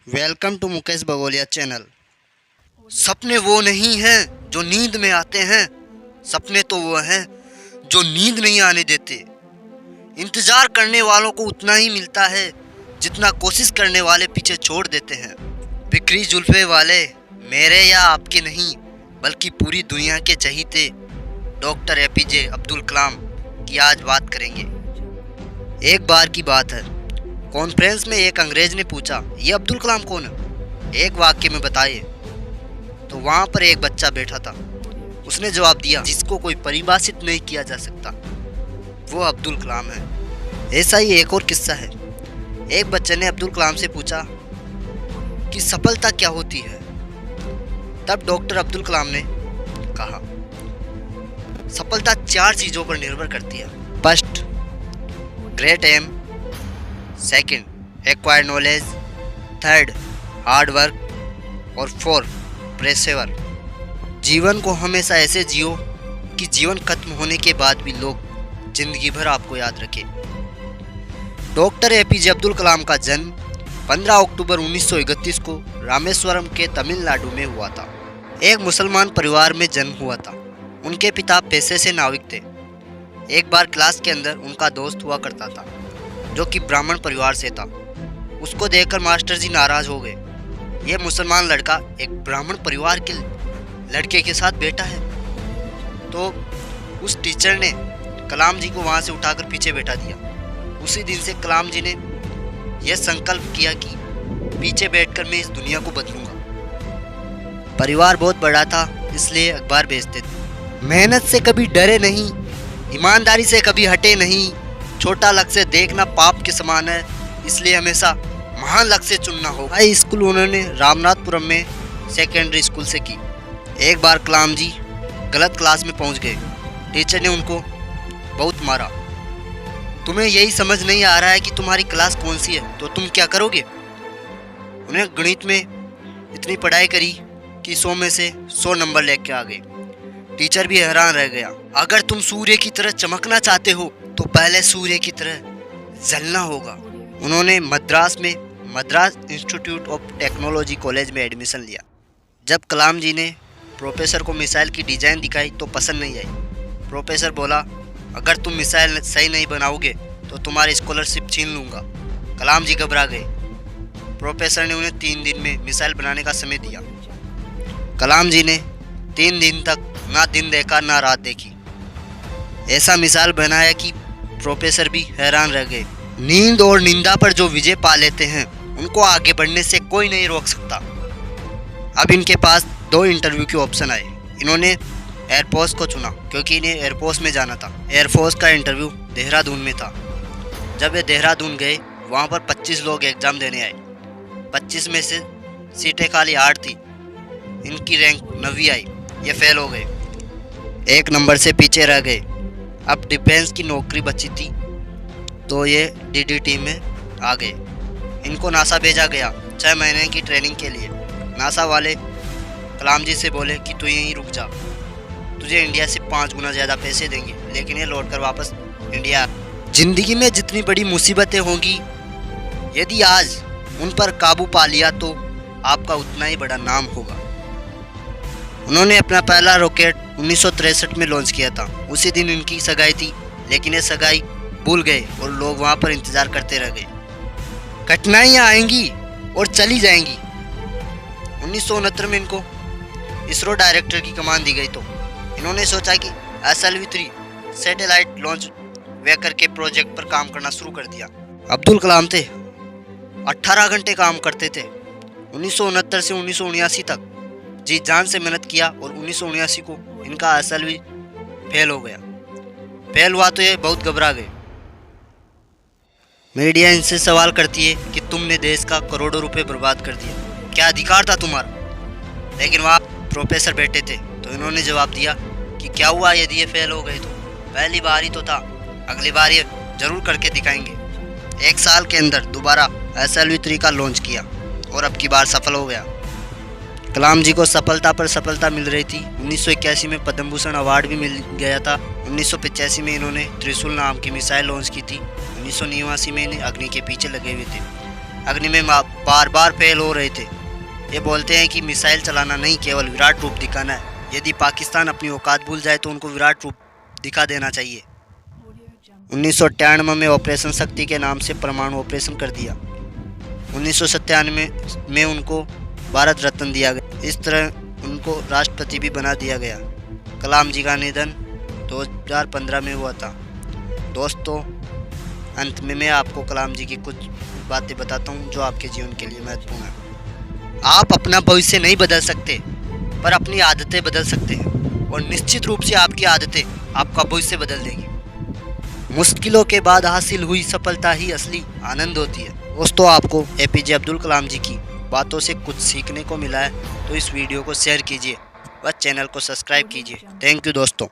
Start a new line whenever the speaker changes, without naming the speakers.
Welcome to Mukesh Bagoliya channel. सपने वो नहीं हैं जो नींद में आते हैं, सपने तो वो हैं जो नींद नहीं आने देते। इंतजार करने वालों को उतना ही मिलता है जितना कोशिश करने वाले पीछे छोड़ देते हैं। बिखरी जुल्फे वाले मेरे या आपके नहीं बल्कि पूरी दुनिया के चहीते डॉक्टर एपीजे अब्दुल कलाम की आज बात करेंगे। एक बार की बात है, कॉन्फ्रेंस में एक अंग्रेज ने पूछा, ये अब्दुल कलाम कौन है, एक वाक्य में बताइए। तो वहाँ पर एक बच्चा बैठा था, उसने जवाब दिया, जिसको कोई परिभाषित नहीं किया जा सकता, वो अब्दुल कलाम है। ऐसा ही एक और किस्सा है। एक बच्चे ने अब्दुल कलाम से पूछा कि सफलता क्या होती है। तब डॉक्टर अब्दुल कलाम ने कहा, सफलता 4 चीज़ों पर निर्भर करती है। First, great aim. Second, acquired knowledge. Third, hard work. और फोर्थ, प्रेसेवर। जीवन को हमेशा ऐसे जियो कि जीवन खत्म होने के बाद भी लोग जिंदगी भर आपको याद रखें। डॉक्टर एपीजे अब्दुल कलाम का जन्म 15 अक्टूबर 1931 को रामेश्वरम के तमिलनाडु में हुआ था। एक मुसलमान परिवार में जन्म हुआ था। उनके पिता पेशे से नाविक थे। एक बार क्लास के अंदर उनका दोस्त हुआ करता था जो कि ब्राह्मण परिवार से था। उसको देखकर मास्टर जी नाराज हो गए। यह मुसलमान लड़का एक ब्राह्मण परिवार के लड़के के साथ बैठा है। तो उस टीचर ने कलाम जी को वहाँ से उठाकर पीछे बैठा दिया। उसी दिन से कलाम जी ने यह संकल्प किया कि पीछे बैठकर मैं इस दुनिया को बदलूंगा। परिवार बहुत बड़ा था, इसलिए अखबार बेचते थे। मेहनत से कभी डरे नहीं, ईमानदारी से कभी हटे नहीं। छोटा लक्ष्य देखना पाप के समान है, इसलिए हमेशा महान लक्ष्य चुनना होगा। हाई स्कूल उन्होंने रामनाथपुरम में सेकेंडरी स्कूल से की। एक बार कलाम जी गलत क्लास में पहुंच गए। टीचर ने उनको बहुत मारा। तुम्हें यही समझ नहीं आ रहा है कि तुम्हारी क्लास कौन सी है, तो तुम क्या करोगे। उन्हें गणित में इतनी पढ़ाई करी कि 100 में से 100 नंबर लेके आ गए। टीचर भी हैरान रह गया। अगर तुम सूर्य की तरह चमकना चाहते हो तो पहले सूर्य की तरह जलना होगा। उन्होंने मद्रास में Madras institute of technology college में एडमिशन लिया। जब कलाम जी ने प्रोफेसर को मिसाइल की डिज़ाइन दिखाई तो पसंद नहीं आई। प्रोफेसर बोला, अगर तुम मिसाइल सही नहीं बनाओगे तो तुम्हारी स्कॉलरशिप छीन लूँगा। कलाम जी घबरा गए। प्रोफेसर ने उन्हें 3 दिन में मिसाइल बनाने का समय दिया। कलाम जी ने 3 दिन तक ना दिन देखा ना रात देखी। ऐसा मिसाइल बनाया कि प्रोफेसर भी हैरान रह गए। नींद और निंदा पर जो विजय पा लेते हैं उनको आगे बढ़ने से कोई नहीं रोक सकता। अब इनके पास 2 इंटरव्यू के ऑप्शन आए। इन्होंने एयरफोर्स को चुना क्योंकि इन्हें एयरफोर्स में जाना था। एयरफोर्स का इंटरव्यू देहरादून में था। जब वे देहरादून गए, वहाँ पर 25 लोग एग्ज़ाम देने आए। 25 में से सीटें खाली 8 थी। इनकी रैंक 9वीं आई। ये फेल हो गए, 1 नंबर से पीछे रह गए। अब डिफेंस की नौकरी बची थी तो ये डीडीटी में आ गए। इनको नासा भेजा गया 6 महीने की ट्रेनिंग के लिए। नासा वाले कलाम जी से बोले कि तू यहीं रुक जा, तुझे इंडिया से 5 गुना ज़्यादा पैसे देंगे, लेकिन ये लौट कर वापस इंडिया। जिंदगी में जितनी बड़ी मुसीबतें होंगी, यदि आज उन पर काबू पा लिया तो आपका उतना ही बड़ा नाम होगा। उन्होंने अपना पहला रॉकेट 1963 में लॉन्च किया था। उसी दिन इनकी सगाई थी, लेकिन ये सगाई भूल गए और लोग वहाँ पर इंतज़ार करते रह गए। कठिनाइयाँ आएंगी और चली जाएंगी। 1969 में इनको इसरो डायरेक्टर की कमान दी गई तो इन्होंने सोचा कि SLV-3 सैटेलाइट लॉन्च व्हीकल के प्रोजेक्ट पर काम करना शुरू कर दिया। अब्दुल कलाम थे 18 घंटे काम करते थे। 1969 से 1979 तक जी जान से मेहनत किया और 1979 को इनका SLV फेल हो गया। फेल हुआ तो ये बहुत घबरा गए। मीडिया इनसे सवाल करती है कि तुमने देश का करोड़ों रुपए बर्बाद कर दिया, क्या अधिकार था तुम्हारा। लेकिन वहाँ प्रोफेसर बैठे थे तो इन्होंने जवाब दिया कि क्या हुआ यदि ये फेल हो गए तो, पहली बार ही तो था, अगली बार ये जरूर करके दिखाएंगे। 1 साल के अंदर दोबारा SLV-3 का लॉन्च किया और अब की बार सफल हो गया। कलाम जी को सफलता पर सफलता मिल रही थी। 1981 में पद्म भूषण अवार्ड भी मिल गया था। 1985 में इन्होंने त्रिशूल नाम की मिसाइल लॉन्च की थी। 1989 में इन्हें अग्नि के पीछे लगे हुए थे। अग्नि में बार बार फेल हो रहे थे। ये बोलते हैं कि मिसाइल चलाना नहीं, केवल विराट रूप दिखाना है। यदि पाकिस्तान अपनी औकात भूल जाए तो उनको विराट रूप दिखा देना चाहिए। 1998 में ऑपरेशन शक्ति के नाम से परमाणु ऑपरेशन कर दिया। 1997 में उनको भारत रत्न दिया गया। इस तरह उनको राष्ट्रपति भी बना दिया गया। कलाम जी का निधन 2015 में हुआ था। दोस्तों, अंत में मैं आपको कलाम जी की कुछ बातें बताता हूँ जो आपके जीवन के लिए महत्वपूर्ण है। आप अपना भविष्य नहीं बदल सकते, पर अपनी आदतें बदल सकते हैं, और निश्चित रूप से आपकी आदतें आपका भविष्य बदल देगी। मुश्किलों के बाद हासिल हुई सफलता ही असली आनंद होती है। दोस्तों, आपको एपीजे अब्दुल कलाम जी की बातों से कुछ सीखने को मिला है तो इस वीडियो को शेयर कीजिए व चैनल को सब्सक्राइब कीजिए। थैंक यू दोस्तों।